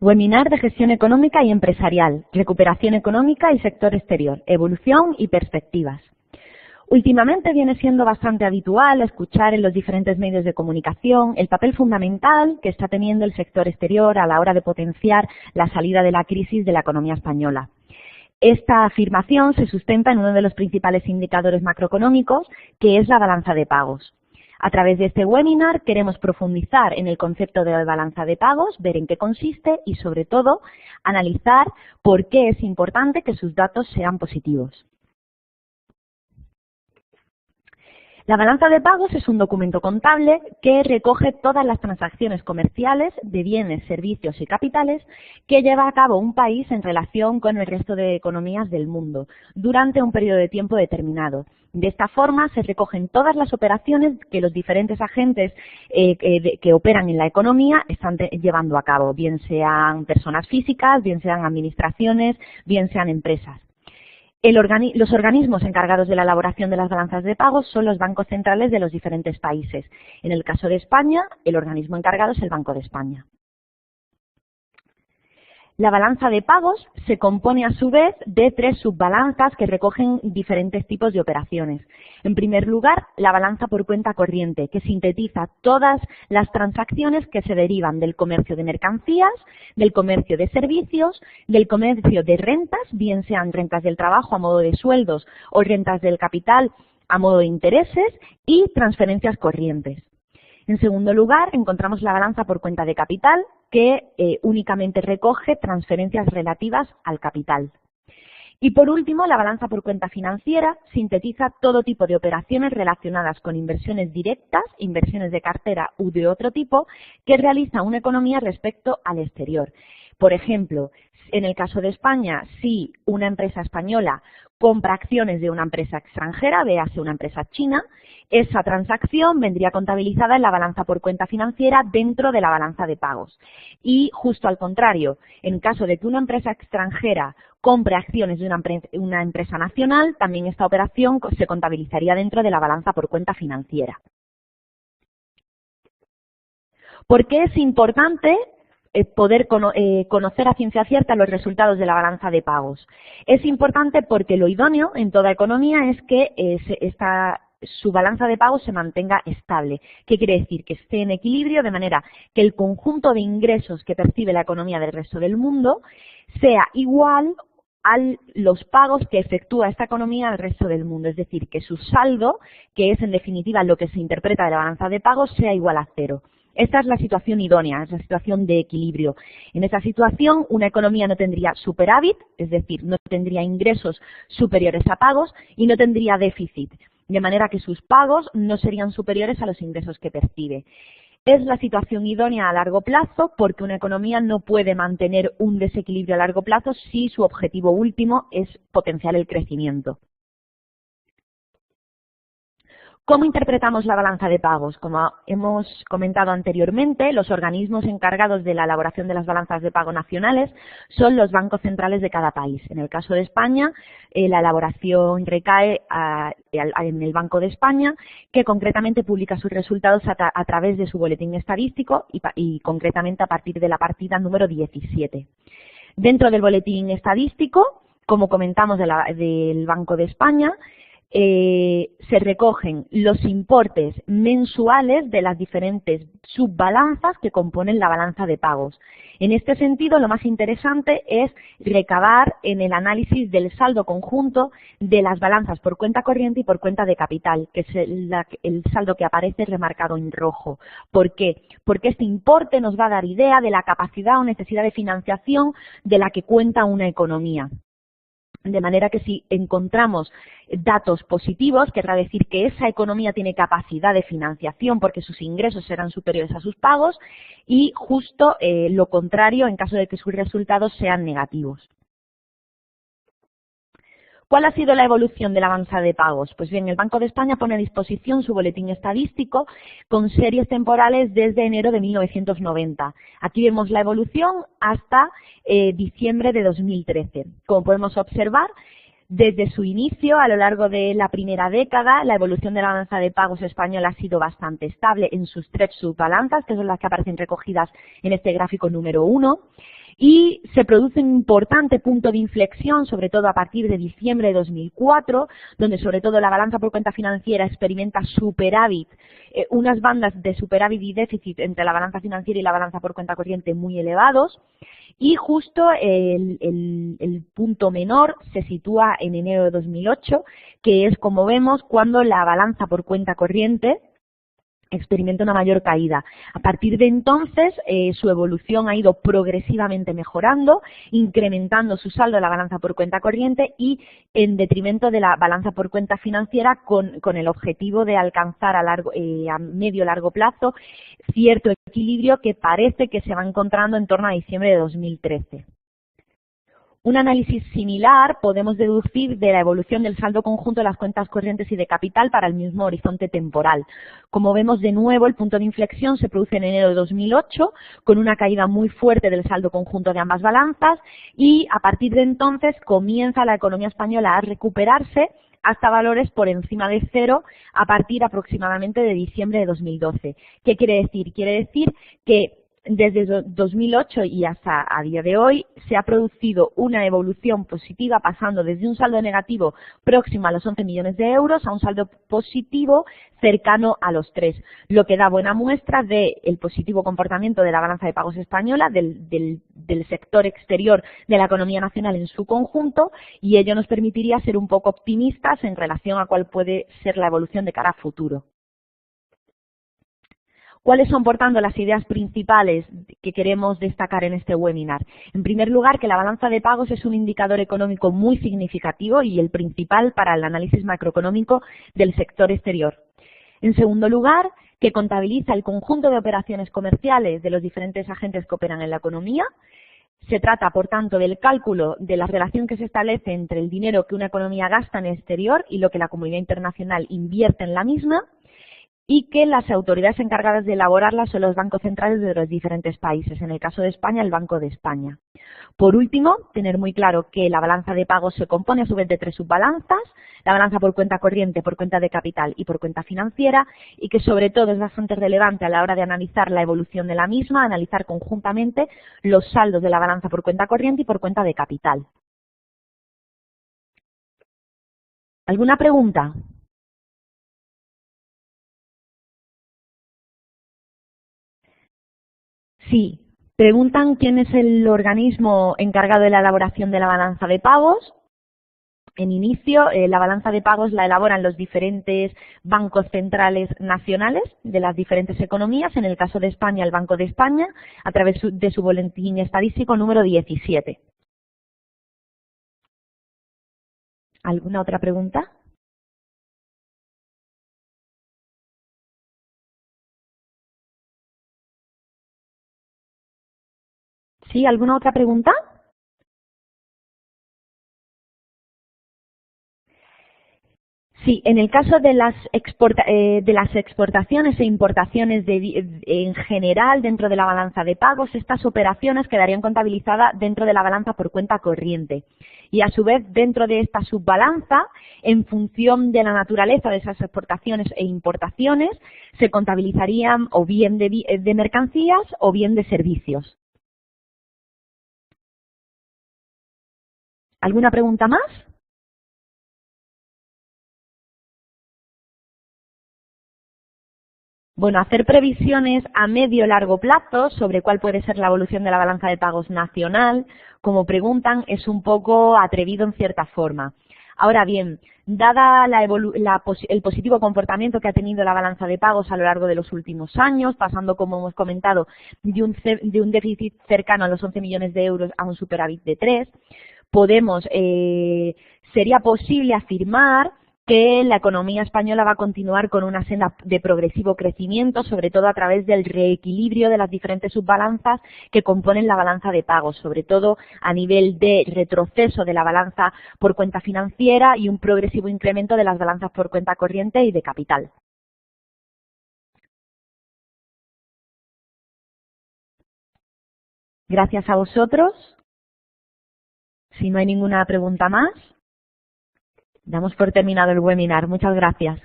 Webinar de gestión económica y empresarial, recuperación económica y sector exterior, evolución y perspectivas. Últimamente viene siendo bastante habitual escuchar en los diferentes medios de comunicación el papel fundamental que está teniendo el sector exterior a la hora de potenciar la salida de la crisis de la economía española. Esta afirmación se sustenta en uno de los principales indicadores macroeconómicos, que es la balanza de pagos. A través de este webinar queremos profundizar en el concepto de balanza de pagos, ver en qué consiste y, sobre todo, analizar por qué es importante que sus datos sean positivos. La balanza de pagos es un documento contable que recoge todas las transacciones comerciales de bienes, servicios y capitales que lleva a cabo un país en relación con el resto de economías del mundo durante un periodo de tiempo determinado. De esta forma se recogen todas las operaciones que los diferentes agentes que operan en la economía están llevando a cabo, bien sean personas físicas, bien sean administraciones, bien sean empresas. Los organismos encargados de la elaboración de las balanzas de pagos son los bancos centrales de los diferentes países. En el caso de España, el organismo encargado es el Banco de España. La balanza de pagos se compone a su vez de 3 subbalanzas que recogen diferentes tipos de operaciones. En primer lugar, la balanza por cuenta corriente, que sintetiza todas las transacciones que se derivan del comercio de mercancías, del comercio de servicios, del comercio de rentas, bien sean rentas del trabajo a modo de sueldos o rentas del capital a modo de intereses, y transferencias corrientes. En segundo lugar, encontramos la balanza por cuenta de capital, que únicamente recoge transferencias relativas al capital. Y por último, la balanza por cuenta financiera sintetiza todo tipo de operaciones relacionadas con inversiones directas, inversiones de cartera u de otro tipo, que realiza una economía respecto al exterior. Por ejemplo, en el caso de España, si una empresa española compra acciones de una empresa extranjera, véase una empresa china, esa transacción vendría contabilizada en la balanza por cuenta financiera dentro de la balanza de pagos. Y justo al contrario, en caso de que una empresa extranjera compre acciones de una empresa nacional, también esta operación se contabilizaría dentro de la balanza por cuenta financiera. ¿Por qué es importante poder conocer a ciencia cierta los resultados de la balanza de pagos? Es importante porque lo idóneo en toda economía es que su balanza de pagos se mantenga estable. ¿Qué quiere decir? Que esté en equilibrio, de manera que el conjunto de ingresos que percibe la economía del resto del mundo sea igual a los pagos que efectúa esta economía al resto del mundo. Es decir, que su saldo, que es en definitiva lo que se interpreta de la balanza de pagos, sea igual a cero. Esta es la situación idónea, es la situación de equilibrio. En esta situación, una economía no tendría superávit, es decir, no tendría ingresos superiores a pagos, y no tendría déficit, de manera que sus pagos no serían superiores a los ingresos que percibe. Es la situación idónea a largo plazo porque una economía no puede mantener un desequilibrio a largo plazo si su objetivo último es potenciar el crecimiento. ¿Cómo interpretamos la balanza de pagos? Como hemos comentado anteriormente, los organismos encargados de la elaboración de las balanzas de pago nacionales son los bancos centrales de cada país. En el caso de España, la elaboración recae en el Banco de España, que concretamente publica sus resultados a través de su boletín estadístico y concretamente a partir de la partida número 17. Dentro del boletín estadístico, como comentamos del Banco de España, se recogen los importes mensuales de las diferentes subbalanzas que componen la balanza de pagos. En este sentido, lo más interesante es recabar en el análisis del saldo conjunto de las balanzas por cuenta corriente y por cuenta de capital, que es el saldo que aparece remarcado en rojo. ¿Por qué? Porque este importe nos va a dar idea de la capacidad o necesidad de financiación de la que cuenta una economía. De manera que si encontramos datos positivos, querrá decir que esa economía tiene capacidad de financiación porque sus ingresos serán superiores a sus pagos, y justo lo contrario en caso de que sus resultados sean negativos. ¿Cuál ha sido la evolución de la balanza de pagos? Pues bien, el Banco de España pone a disposición su boletín estadístico con series temporales desde enero de 1990. Aquí vemos la evolución hasta diciembre de 2013. Como podemos observar, desde su inicio, a lo largo de la primera década, la evolución de la balanza de pagos española ha sido bastante estable en sus 3 subbalanzas, que son las que aparecen recogidas en este gráfico número 1. y se produce un importante punto de inflexión, sobre todo a partir de diciembre de 2004, donde sobre todo la balanza por cuenta financiera experimenta superávit, unas bandas de superávit y déficit entre la balanza financiera y la balanza por cuenta corriente muy elevados, y justo el punto menor se sitúa en enero de 2008, que es, como vemos, cuando la balanza por cuenta corriente experimenta una mayor caída. A partir de entonces, su evolución ha ido progresivamente mejorando, incrementando su saldo de la balanza por cuenta corriente y en detrimento de la balanza por cuenta financiera, con el objetivo de alcanzar a medio largo plazo cierto equilibrio que parece que se va encontrando en torno a diciembre de 2013. Un análisis similar podemos deducir de la evolución del saldo conjunto de las cuentas corrientes y de capital para el mismo horizonte temporal. Como vemos, de nuevo, el punto de inflexión se produce en enero de 2008, con una caída muy fuerte del saldo conjunto de ambas balanzas, y a partir de entonces comienza la economía española a recuperarse hasta valores por encima de cero a partir aproximadamente de diciembre de 2012. ¿Qué quiere decir? Quiere decir que desde 2008 y hasta a día de hoy se ha producido una evolución positiva, pasando desde un saldo negativo próximo a los 11 millones de euros a un saldo positivo cercano a los 3, lo que da buena muestra del positivo comportamiento de la balanza de pagos española, del sector exterior de la economía nacional en su conjunto, y ello nos permitiría ser un poco optimistas en relación a cuál puede ser la evolución de cara a futuro. ¿Cuáles son, por tanto, las ideas principales que queremos destacar en este webinar? En primer lugar, que la balanza de pagos es un indicador económico muy significativo y el principal para el análisis macroeconómico del sector exterior. En segundo lugar, que contabiliza el conjunto de operaciones comerciales de los diferentes agentes que operan en la economía. Se trata, por tanto, del cálculo de la relación que se establece entre el dinero que una economía gasta en el exterior y lo que la comunidad internacional invierte en la misma, y que las autoridades encargadas de elaborarla son los bancos centrales de los diferentes países, en el caso de España, el Banco de España. Por último, tener muy claro que la balanza de pagos se compone a su vez de 3 subbalanzas: la balanza por cuenta corriente, por cuenta de capital y por cuenta financiera, y que sobre todo es bastante relevante a la hora de analizar la evolución de la misma, analizar conjuntamente los saldos de la balanza por cuenta corriente y por cuenta de capital. ¿Alguna pregunta? Sí. Preguntan quién es el organismo encargado de la elaboración de la balanza de pagos. En inicio, la balanza de pagos la elaboran los diferentes bancos centrales nacionales de las diferentes economías. En el caso de España, el Banco de España, a través de su boletín estadístico número 17. ¿Alguna otra pregunta? ¿Sí? ¿Alguna otra pregunta? Sí, en el caso de las exportaciones e importaciones en general dentro de la balanza de pagos, estas operaciones quedarían contabilizadas dentro de la balanza por cuenta corriente. Y a su vez, dentro de esta subbalanza, en función de la naturaleza de esas exportaciones e importaciones, se contabilizarían o bien de mercancías o bien de servicios. ¿Alguna pregunta más? Bueno, hacer previsiones a medio y largo plazo sobre cuál puede ser la evolución de la balanza de pagos nacional, como preguntan, es un poco atrevido en cierta forma. Ahora bien, dada el positivo comportamiento que ha tenido la balanza de pagos a lo largo de los últimos años, pasando, como hemos comentado, de un déficit cercano a los 11 millones de euros a un superávit de 3, sería posible afirmar que la economía española va a continuar con una senda de progresivo crecimiento, sobre todo a través del reequilibrio de las diferentes subbalanzas que componen la balanza de pagos, sobre todo a nivel de retroceso de la balanza por cuenta financiera y un progresivo incremento de las balanzas por cuenta corriente y de capital. Gracias a vosotros. Si no hay ninguna pregunta más, damos por terminado el webinar. Muchas gracias.